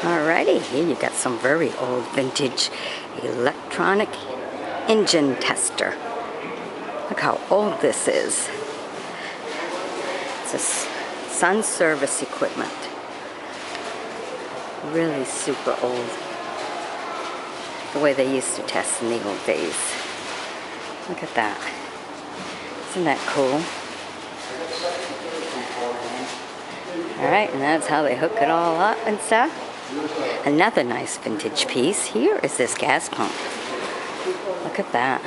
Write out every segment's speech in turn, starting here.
Alrighty, here you got some very old vintage electronic engine tester. Look how old this is. It's a Sun Service equipment. Really super old. The way they used to test in the old days. Look at that. Isn't that cool? Alright, and that's how they hook it all up and stuff. Another nice vintage piece here is this gas pump. Look at that.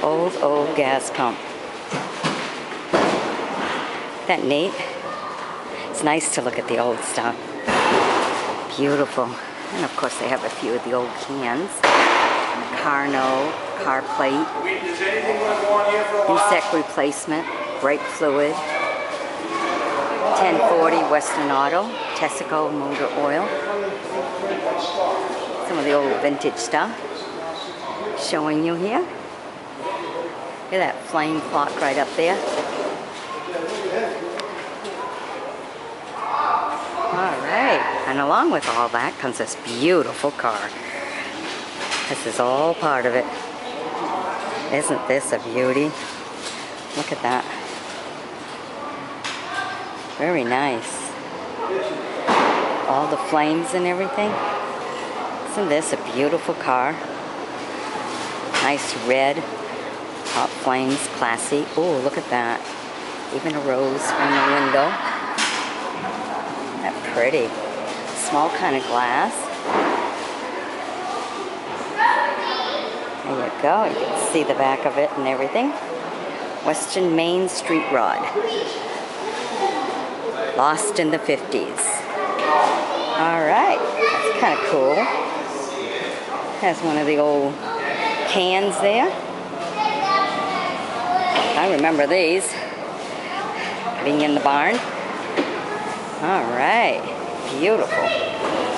Old gas pump. Isn't that neat? It's nice to look at the old stuff. Beautiful. And of course they have a few of the old cans. Carno, car plate, insect replacement, brake fluid, 1040 Western Auto, Tessico motor oil. Some of the old vintage stuff showing you here. Look at that flame clock right up there. Alright, and along with all that comes this beautiful car. This is all part of it. Isn't this a beauty? Look at that. Very nice. All the flames and everything. Isn't this a beautiful car? Nice red. Hot flames, classy. Oh, look at that. Even a rose on the window. Isn't that pretty? Small kind of glass. There you go. You can see the back of it and everything. Western Main Street Rod. Lost in the 50s. Alright, that's kind of cool. Has one of the old cans there. I remember these being in the barn. Alright, beautiful.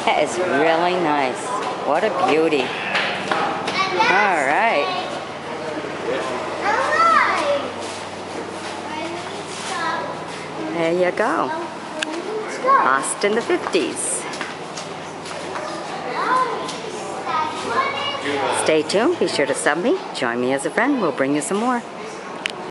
That is really nice. What a beauty. Alright. There you go. Lost in the 50s. Stay tuned. Be sure to sub me. Join me as a friend. We'll bring you some more.